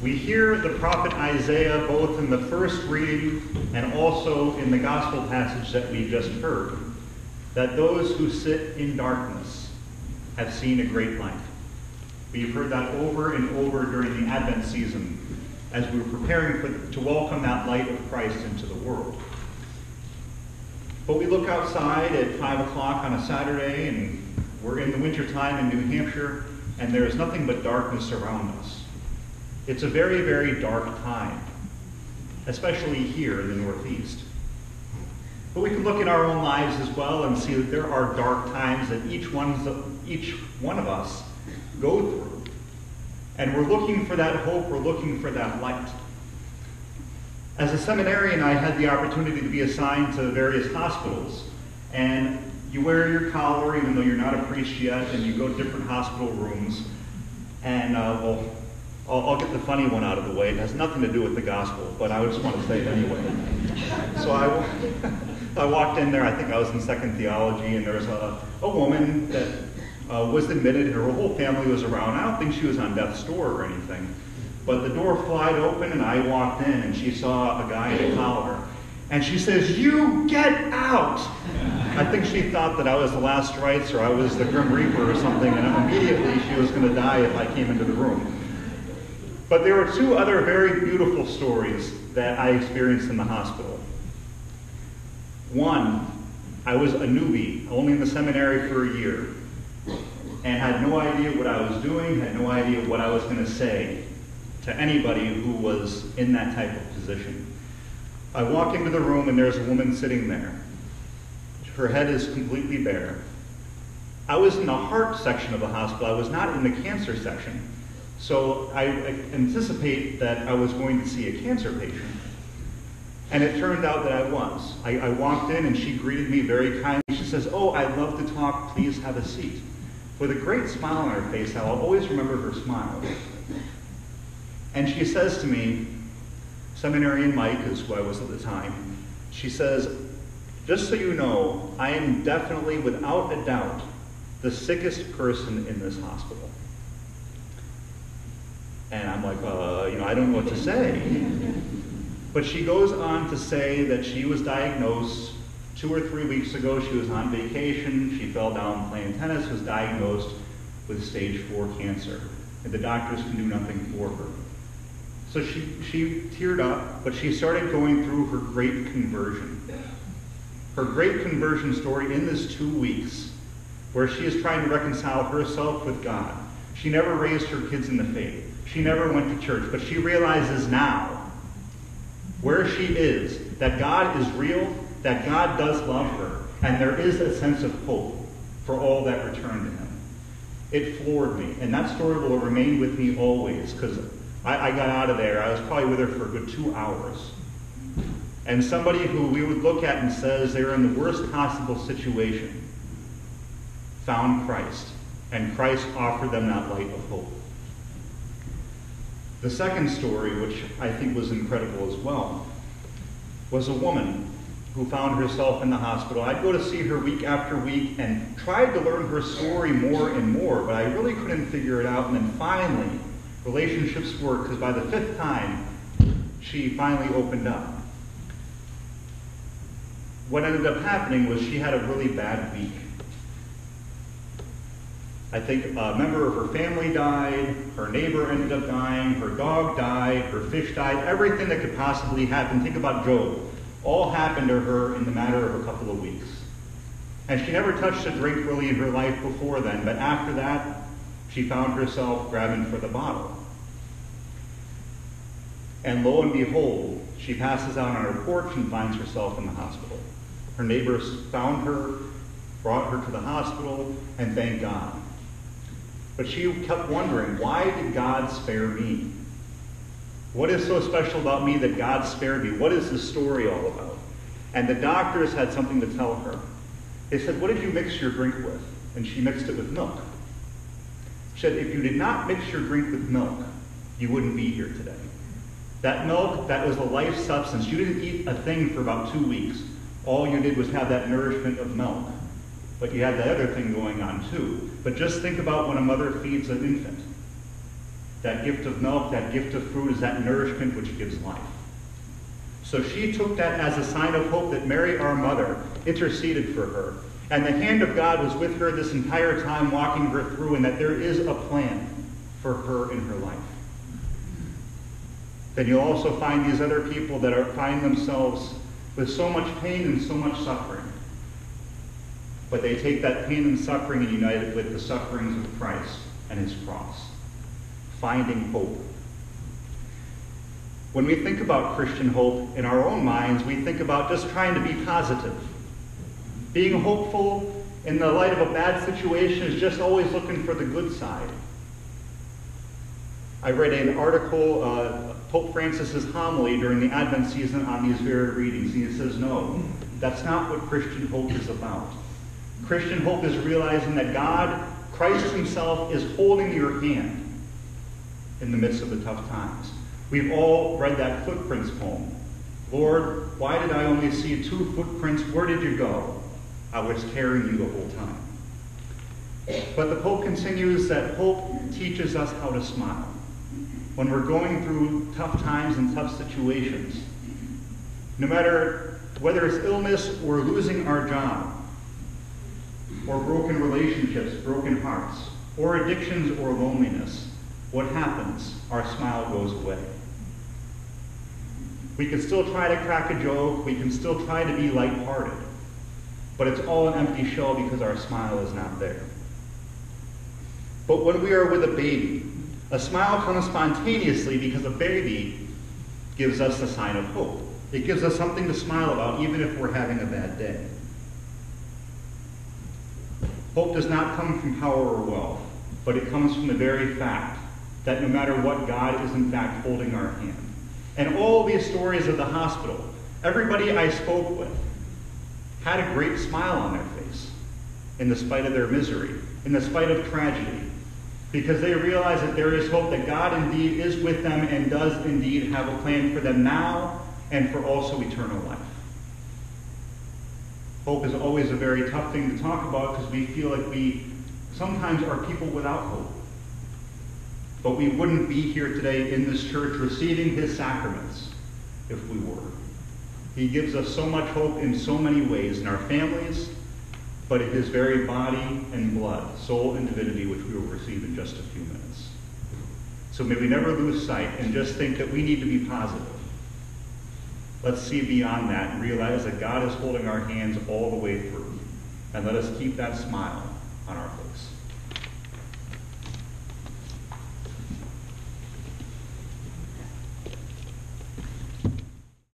We hear the prophet Isaiah both in the first reading and also in the gospel passage that we just heard, that those who sit in darkness have seen a great light. We've heard that over and over during the Advent season as we were preparing to welcome that light of Christ into the world. But we look outside at 5 o'clock on a Saturday, and we're in the wintertime in New Hampshire, and there is nothing but darkness around us. It's a very, very dark time, especially here in the Northeast. But we can look at our own lives as well and see that there are dark times that each one of us go through. And we're looking for that hope, we're looking for that light. As a seminarian, I had the opportunity to be assigned to various hospitals. And you wear your collar even though you're not a priest yet, and you go to different hospital rooms. And I'll get the funny one out of the way. It has nothing to do with the gospel, but I just want to say it anyway. So I walked in there, I think I was in second theology, and there was a woman that was admitted, and her whole family was around. I don't think she was on death's door or anything. But the door flied open, and I walked in, and she saw a guy in a collar. And she says, "You get out!" I think she thought that I was the last rites or I was the Grim Reaper or something, and immediately she was going to die if I came into the room. But there were two other very beautiful stories that I experienced in the hospital. One, I was a newbie, only in the seminary for a year, and had no idea what I was doing, had no idea what I was going to say to anybody who was in that type of position. I walk into the room and there's a woman sitting there. Her head is completely bare. I was in the heart section of the hospital. I was not in the cancer section. So I anticipate that I was going to see a cancer patient. And it turned out that I was. I walked in and she greeted me very kindly. She says, "Oh, I'd love to talk. Please have a seat." With a great smile on her face, I'll always remember her smile. And she says to me, Seminarian Mike is who I was at the time, she says, "Just so you know, I am definitely, without a doubt, the sickest person in this hospital." And I'm like, I don't know what to say. But she goes on to say that she was diagnosed 2 or 3 weeks ago. She was on vacation. She fell down playing tennis, was diagnosed with stage 4 cancer. And the doctors can do nothing for her. So she teared up, but she started going through her great conversion. Her great conversion story in this 2 weeks, where she is trying to reconcile herself with God. She never raised her kids in the faith. She never went to church, but she realizes now, where she is, that God is real, that God does love her, and there is a sense of hope for all that return to him. It floored me, and that story will remain with me always, because I got out of there. I was probably with her for a good 2 hours. And somebody who we would look at and says they're in the worst possible situation found Christ, and Christ offered them that light of hope. The second story, which I think was incredible as well, was a woman who found herself in the hospital. I'd go to see her week after week and tried to learn her story more and more, but I really couldn't figure it out. And then finally, relationships worked, because by the 5th time, she finally opened up. What ended up happening was she had a really bad week. I think a member of her family died, her neighbor ended up dying, her dog died, her fish died, everything that could possibly happen. Think about Job. All happened to her in the matter of a couple of weeks. And she never touched a drink really in her life before then, but after that, she found herself grabbing for the bottle. And lo and behold, she passes out on her porch and finds herself in the hospital. Her neighbors found her, brought her to the hospital, and thank God. But she kept wondering, why did God spare me? What is so special about me that God spared me? What is this story all about? And the doctors had something to tell her. They said, "What did you mix your drink with?" And she mixed it with milk. She said, "If you did not mix your drink with milk, you wouldn't be here today." That milk, that was the life substance. You didn't eat a thing for about 2 weeks. All you did was have that nourishment of milk. But you had that other thing going on too. But just think about when a mother feeds an infant. That gift of milk, that gift of fruit is that nourishment which gives life. So she took that as a sign of hope that Mary, our mother, interceded for her. And the hand of God was with her this entire time, walking her through, and that there is a plan for her in her life. Then you'll also find these other people that find themselves with so much pain and so much suffering. But they take that pain and suffering and unite it with the sufferings of Christ and his cross, finding hope. When we think about Christian hope in our own minds, we think about just trying to be positive. Being hopeful in the light of a bad situation is just always looking for the good side. I read an article, Pope Francis's homily during the Advent season on these very readings, and he says, no, that's not what Christian hope is about. Christian hope is realizing that God, Christ himself, is holding your hand in the midst of the tough times. We've all read that footprints poem. Lord, why did I only see 2 footprints? Where did you go? I was carrying you the whole time. But the Pope continues that hope teaches us how to smile. When we're going through tough times and tough situations, no matter whether it's illness or losing our job, or broken relationships, broken hearts, or addictions or loneliness, what happens? Our smile goes away. We can still try to crack a joke, we can still try to be lighthearted, but it's all an empty shell because our smile is not there. But when we are with a baby, a smile comes spontaneously because a baby gives us a sign of hope. It gives us something to smile about even if we're having a bad day. Hope does not come from power or wealth, but it comes from the very fact that no matter what, God is in fact holding our hand. And all these stories of the hospital, everybody I spoke with had a great smile on their face in the spite of their misery, in the spite of tragedy, because they realize that there is hope, that God indeed is with them and does indeed have a plan for them now and for also eternal life. Hope is always a very tough thing to talk about because we feel like we sometimes are people without hope. But we wouldn't be here today in this church receiving his sacraments if we were. He gives us so much hope in so many ways, in our families, but in his very body and blood, soul and divinity, which we will receive in just a few minutes. So may we never lose sight and just think that we need to be positive. Let's see beyond that and realize that God is holding our hands all the way through. And let us keep that smile on our face.